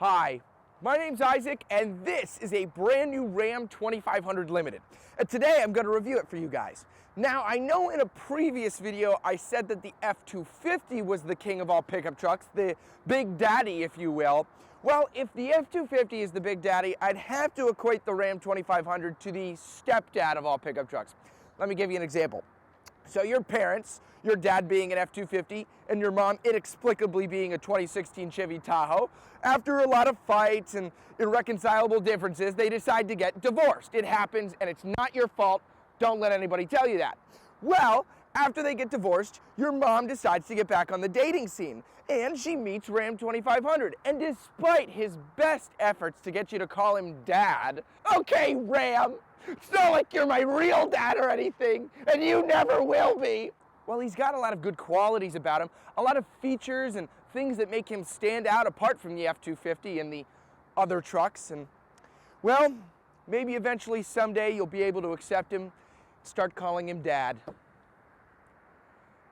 Hi, my name's Isaac, and this is a brand new Ram 2500 Limited. And today I'm going to review it for you guys. Now, I know in a previous video I said that the F-250 was the king of all pickup trucks, the big daddy, if you will. Well, if the F-250 is the big daddy, I'd have to equate the Ram 2500 to the stepdad of all pickup trucks. Let me give you an example. So your parents, your dad being an F-250 and your mom inexplicably being a 2016 Chevy Tahoe, after a lot of fights and irreconcilable differences, they decide to get divorced. It happens and it's not your fault. Don't let anybody tell you that. Well, after they get divorced, your mom decides to get back on the dating scene and she meets Ram 2500. And despite his best efforts to get you to call him dad, okay, Ram, it's not like you're my real dad or anything, and you never will be. Well, he's got a lot of good qualities about him, a lot of features and things that make him stand out apart from the F-250 and the other trucks. And, well, maybe eventually someday you'll be able to accept him, start calling him dad.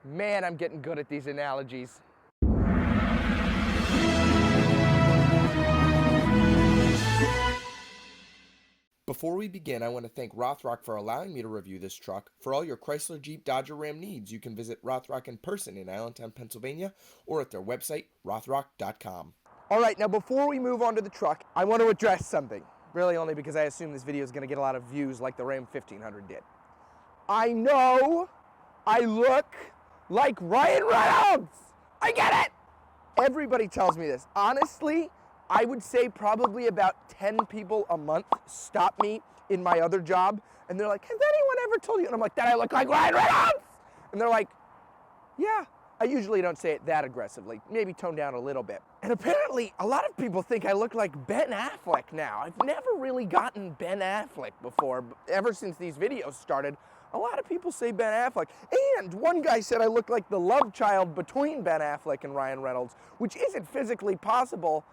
Man, I'm getting good at these analogies. Before we begin, I want to thank Rothrock for allowing me to review this truck. For all your Chrysler, Jeep, Dodge, or Ram needs, you can visit Rothrock in person in Allentown, Pennsylvania, or at their website, rothrock.com. All right, now before we move on to the truck, I want to address something. Really only because I assume this video is going to get a lot of views like the Ram 1500 did. I know I look like Ryan Reynolds. I get it. Everybody tells me this. Honestly, I would say probably about 10 people a month stop me in my other job, and they're like, has anyone ever told you? And I'm like, that I look like Ryan Reynolds? And they're like, yeah. I usually don't say it that aggressively, maybe tone down a little bit. And apparently, a lot of people think I look like Ben Affleck now. I've never really gotten Ben Affleck before. Ever since these videos started, a lot of people say Ben Affleck. And one guy said I look like the love child between Ben Affleck and Ryan Reynolds, which isn't physically possible.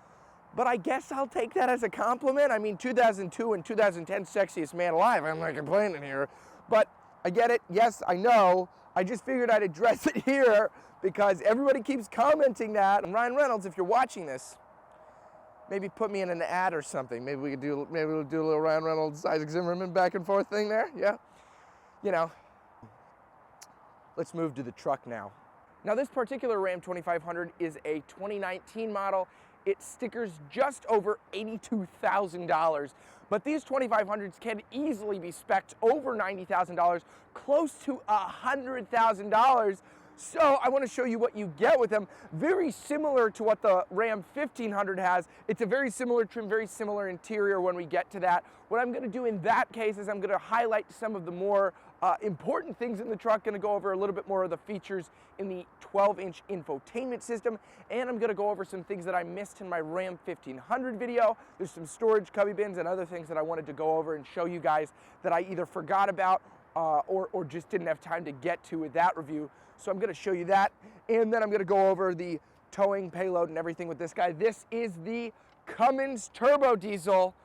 But I guess I'll take that as a compliment. I mean, 2002 and 2010 sexiest man alive. I'm not complaining here. But I get it. Yes, I know. I just figured I'd address it here because everybody keeps commenting that. And Ryan Reynolds, if you're watching this, maybe put me in an ad or something. Maybe we'll do a little Ryan Reynolds, Isaac Zimmerman back and forth thing there. Yeah. You know. Let's move to the truck now. Now, this particular Ram 2500 is a 2019 model. It stickers just over $82,000, but these 2500s can easily be spec'd over $90,000, close to $100,000. So I want to show you what you get with them. Very similar to what the Ram 1500 has. It's a very similar trim, very similar interior when we get to that. What I'm going to do in that case is I'm going to highlight some of the more important things in the truck. Going to go over a little bit more of the features in the 12-inch infotainment system, and I'm going to go over some things that I missed in my Ram 1500 video. There's some storage cubby bins and other things that I wanted to go over and show you guys that I either forgot about or just didn't have time to get to with that review. So I'm going to show you that, and then I'm going to go over the towing, payload, and everything with this guy. This is the Cummins turbo diesel.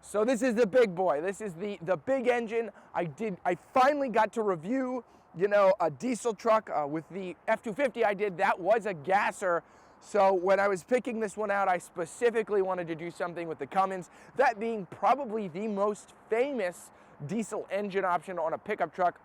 So this is the big boy. This is the big engine. I finally got to review, you know, a diesel truck with the F-250 I did. That was a gasser. So when I was picking this one out, I specifically wanted to do something with the Cummins, that being probably the most famous diesel engine option on a pickup truck.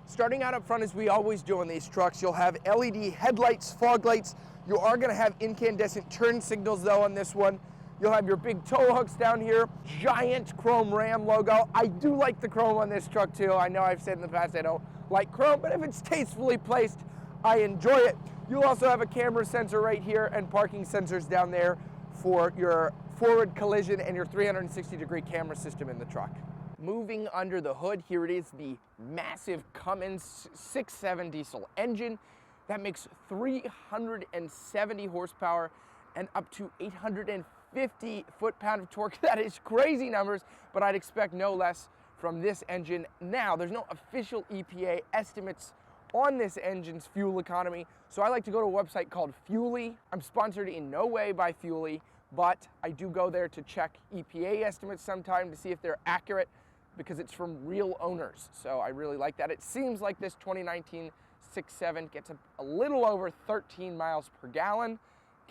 Starting out up front, as we always do on these trucks, you'll have LED headlights, fog lights. You are going to have incandescent turn signals though on this one. You'll have your big tow hooks down here, giant chrome Ram logo. I do like the chrome on this truck too. I know I've said in the past I don't like chrome, but if it's tastefully placed, I enjoy it. You'll also have a camera sensor right here and parking sensors down there for your forward collision and your 360-degree camera system in the truck. Moving under the hood, here it is, the massive Cummins 6.7 diesel engine that makes 370 horsepower and up to 850 foot-pound of torque. That is crazy numbers, but I'd expect no less from this engine. Now, there's no official EPA estimates on this engine's fuel economy, so I like to go to a website called Fuelie. I'm sponsored in no way by Fuelie, but I do go there to check EPA estimates sometime to see if they're accurate, because it's from real owners. So I really like that. It seems like this 2019 6.7 gets a little over 13 miles per gallon.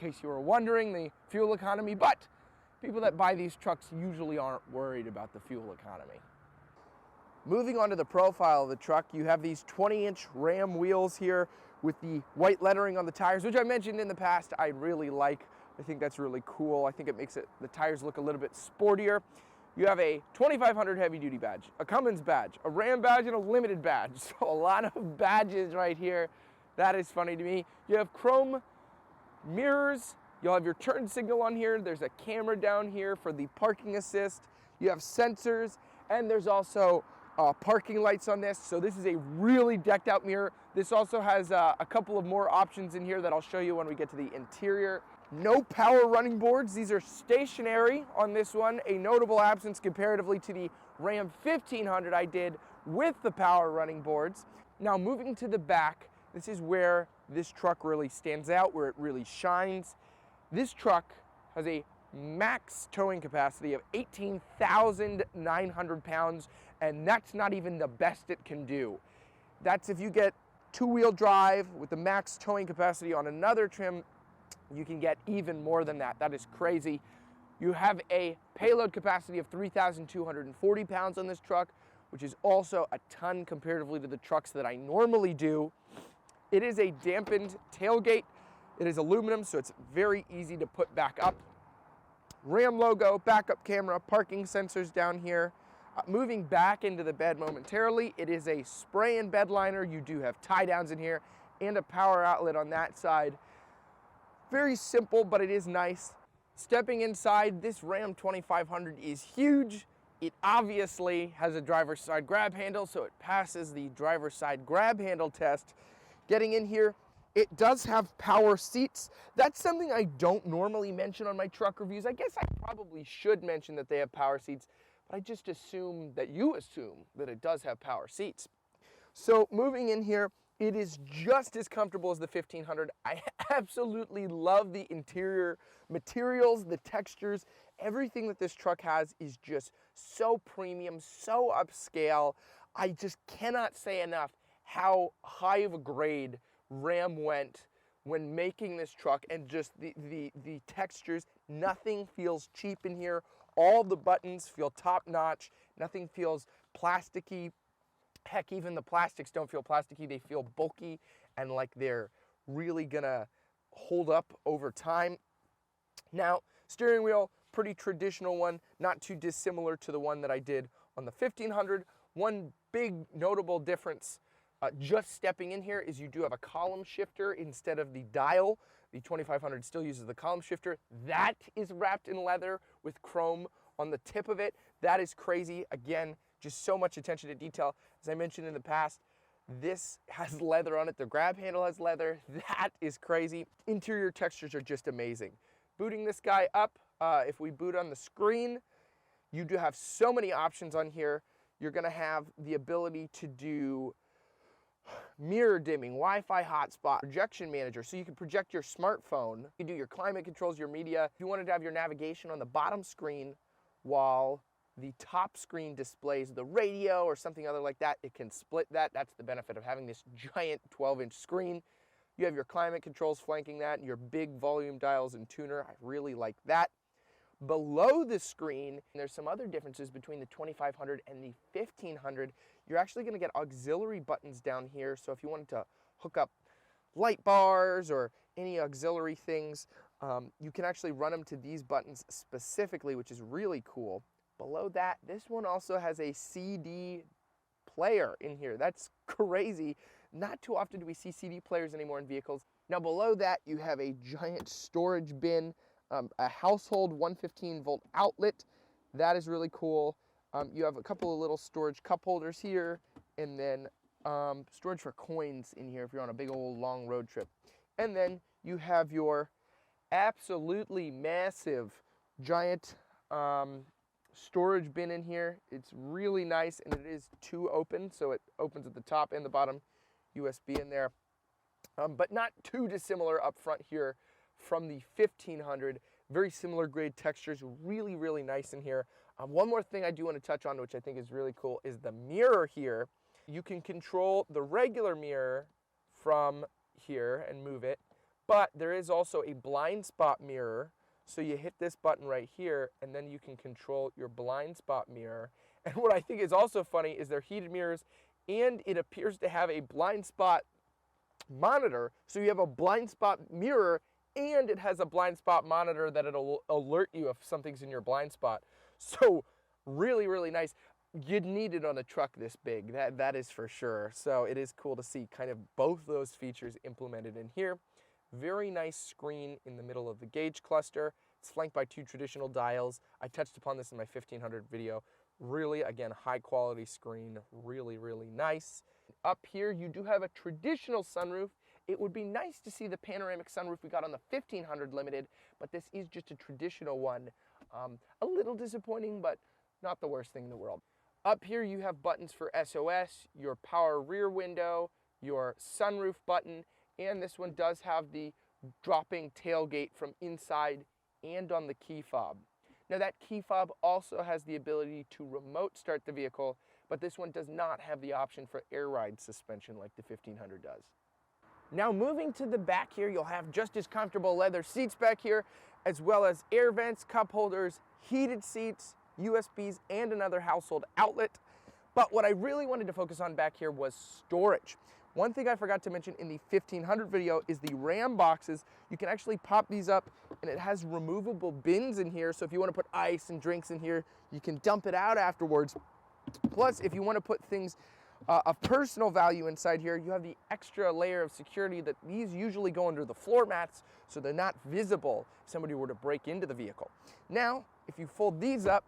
case you were wondering, the fuel economy, but people that buy these trucks usually aren't worried about the fuel economy. Moving on to the profile of the truck, you have these 20-inch Ram wheels here with the white lettering on the tires, which I mentioned in the past I really like. I think that's really cool. I think it makes the tires look a little bit sportier. You have a 2500 heavy duty badge, a Cummins badge, a Ram badge, and a limited badge. So a lot of badges right here. That is funny to me. You have chrome mirrors. You'll have your turn signal on here. There's a camera down here for the parking assist. You have sensors, and there's also parking lights on this. So this is a really decked out mirror. This also has a couple of more options in here that I'll show you when we get to the interior. No power running boards. These are stationary on this one. A notable absence comparatively to the Ram 1500 I did with the power running boards. Now moving to the back, this is where this truck really stands out, where it really shines. This truck has a max towing capacity of 18,900 pounds, and that's not even the best it can do. That's if you get two-wheel drive with the max towing capacity on another trim, you can get even more than that. That is crazy. You have a payload capacity of 3,240 pounds on this truck, which is also a ton comparatively to the trucks that I normally do. It is a dampened tailgate. It is aluminum, so it's very easy to put back up. Ram logo, backup camera, parking sensors down here. Moving back into the bed momentarily, it is a spray and bed liner. You do have tie downs in here and a power outlet on that side. Very simple, but it is nice. Stepping inside, this Ram 2500 is huge. It obviously has a driver's side grab handle, so it passes the driver's side grab handle test. Getting in here, it does have power seats. That's something I don't normally mention on my truck reviews. I guess I probably should mention that they have power seats, but I just assume that you assume that it does have power seats. So moving in here, it is just as comfortable as the 1500. I absolutely love the interior materials, the textures. Everything that this truck has is just so premium, so upscale. I just cannot say enough how high of a grade Ram went when making this truck, and just the textures. Nothing feels cheap in here. All the buttons feel top notch. Nothing feels plasticky. Heck, even the plastics don't feel plasticky. They feel bulky and like they're really gonna hold up over time. Now, steering wheel, pretty traditional one, not too dissimilar to the one that I did on the 1500. One big notable difference just stepping in here is you do have a column shifter instead of the dial. The 2500 still uses the column shifter. That is wrapped in leather with chrome on the tip of it. That is crazy. Again, just so much attention to detail. As I mentioned in the past, this has leather on it. The grab handle has leather. That is crazy. Interior textures are just amazing. Booting this guy up, if we boot on the screen, you do have so many options on here. You're gonna have the ability to do mirror dimming, Wi-Fi hotspot, projection manager, so you can project your smartphone. You can do your climate controls, your media. If you wanted to have your navigation on the bottom screen while the top screen displays the radio or something other like that, it can split that. That's the benefit of having this giant 12-inch screen. You have your climate controls flanking that, and your big volume dials and tuner. I really like that. Below the screen, there's some other differences between the 2500 and the 1500. You're actually going to get auxiliary buttons down here, so if you wanted to hook up light bars or any auxiliary things, you can actually run them to these buttons specifically, which is really cool. Below that, this one also has a CD player in here. That's crazy. Not too often do we see CD players anymore in vehicles. Now below that, you have a giant storage bin, a household 115-volt outlet. That is really cool. You have a couple of little storage cup holders here, and then storage for coins in here if you're on a big old long road trip. And then you have your absolutely massive giant storage bin in here. It's really nice, and it is two open, so it opens at the top and the bottom. USB in there, but not too dissimilar up front here from the 1500. Very similar grade textures, really, really nice in here. One more thing I do want to touch on, which I think is really cool, is the mirror here. You can control the regular mirror from here and move it, But there is also a blind spot mirror. So you hit this button right here, and then you can control your blind spot mirror. And what I think is also funny is they're heated mirrors, and it appears to have a blind spot monitor. So you have a blind spot mirror, and it has a blind spot monitor that it'll alert you if something's in your blind spot. So really, really nice. You'd need it on a truck this big, that is for sure. So it is cool to see kind of both those features implemented in here. Very nice screen in the middle of the gauge cluster. It's flanked by 2 traditional dials. I touched upon this in my 1500 video. Really, again, high quality screen, really, really nice. Up here, you do have a traditional sunroof. It would be nice to see the panoramic sunroof we got on the 1500 Limited, but this is just a traditional one. A little disappointing, but not the worst thing in the world. Up here, you have buttons for SOS, your power rear window, your sunroof button, and this one does have the dropping tailgate from inside and on the key fob. Now that key fob also has the ability to remote start the vehicle, but this one does not have the option for air ride suspension like the 1500 does. Now moving to the back here, you'll have just as comfortable leather seats back here, as well as air vents, cup holders, heated seats, USBs, and another household outlet. But what I really wanted to focus on back here was storage. One thing I forgot to mention in the 1500 video is the Ram boxes. You can actually pop these up, and it has removable bins in here. So if you want to put ice and drinks in here, you can dump it out afterwards. Plus, if you want to put things of personal value inside here, you have the extra layer of security that these usually go under the floor mats, so they're not visible if somebody were to break into the vehicle. Now, if you fold these up,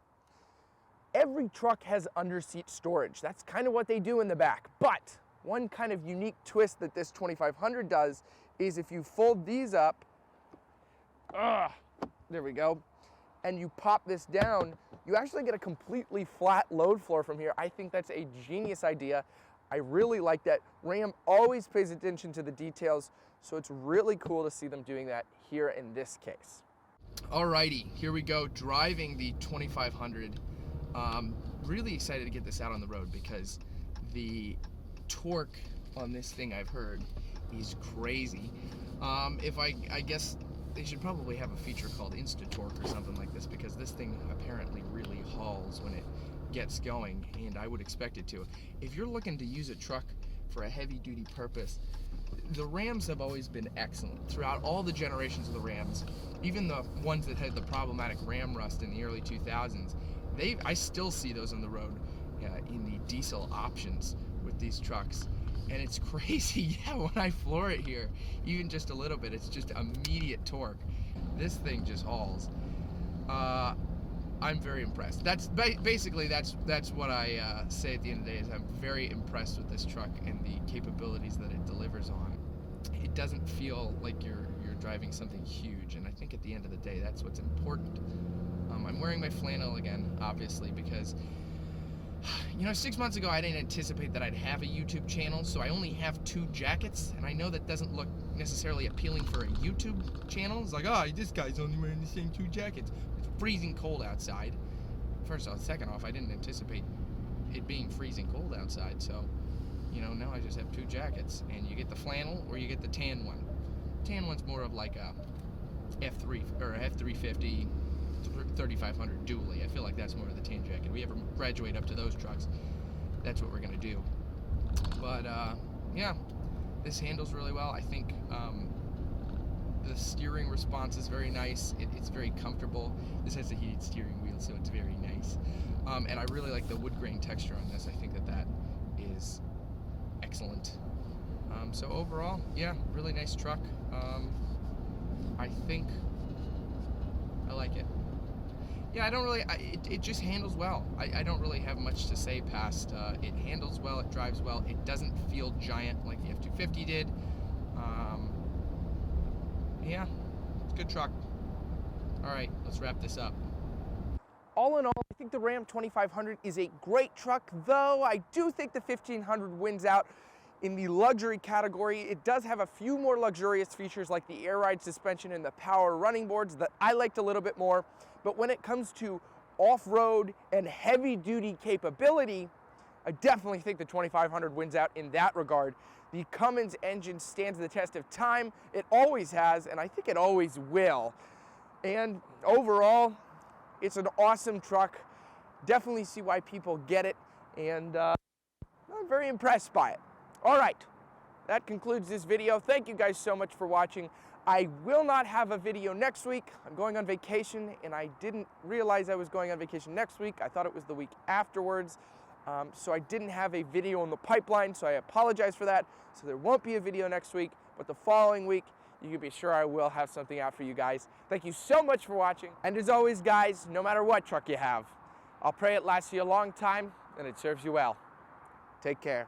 every truck has under-seat storage. That's kind of what they do in the back. But one kind of unique twist that this 2500 does is if you fold these up, there we go, and you pop this down, you actually get a completely flat load floor from here. I think that's a genius idea. I really like that. Ram always pays attention to the details, so it's really cool to see them doing that here in this case. Alrighty, here we go, driving the 2500. Really excited to get this out on the road because the torque on this thing I've heard is crazy. I guess they should probably have a feature called Insta Torque or something like this, because this thing apparently really hauls when it gets going, and I would expect it to. If you're looking to use a truck for a heavy duty purpose, the Rams have always been excellent throughout all the generations of the Rams, even the ones that had the problematic ram rust in the early 2000s. I still see those on the road in the diesel options with these trucks, and it's crazy. Yeah, when I floor it here, even just a little bit, it's just immediate torque. This thing just hauls. I'm very impressed. That's basically that's what I say at the end of the day. Is I'm very impressed with this truck and the capabilities that it delivers on. It doesn't feel like you're driving something huge, and I think at the end of the day, that's what's important. I'm wearing my flannel again, obviously, because 6 months ago I didn't anticipate that I'd have a YouTube channel, so I only have 2 jackets, and I know that doesn't look necessarily appealing for a YouTube channel. It's like, this guy's only wearing the same 2 jackets. It's freezing cold outside. First off, second off, I didn't anticipate it being freezing cold outside, so now I just have 2 jackets, and you get the flannel or you get the tan one. Tan one's more of like a F3 or F350 3500 dually. I feel like that's more of the tan jacket. If we ever graduate up to those trucks, that's what we're gonna do. But yeah, this handles really well. I think the steering response is very nice. It's very comfortable. This has a heated steering wheel, so it's very nice. And I really like the wood grain texture on this. I think that is excellent. So overall, yeah, really nice truck. I think I like it. Yeah, I don't really, it just handles well. I don't really have much to say past, it handles well, it drives well, it doesn't feel giant like the F-250 did. Yeah, it's a good truck. All right, let's wrap this up. All in all, I think the Ram 2500 is a great truck, though I do think the 1500 wins out in the luxury category. It does have a few more luxurious features like the air ride suspension and the power running boards that I liked a little bit more. But when it comes to off-road and heavy-duty capability, I definitely think the 2500 wins out in that regard. The Cummins engine stands the test of time. It always has, and I think it always will. And overall, it's an awesome truck. Definitely see why people get it, and I'm very impressed by it. All right, that concludes this video. Thank you guys so much for watching. I will not have a video next week. I'm going on vacation, and I didn't realize I was going on vacation next week. I thought it was the week afterwards. So I didn't have a video in the pipeline, so I apologize for that. So there won't be a video next week, but the following week, you can be sure I will have something out for you guys. Thank you so much for watching. And as always, guys, no matter what truck you have, I'll pray it lasts you a long time and it serves you well. Take care.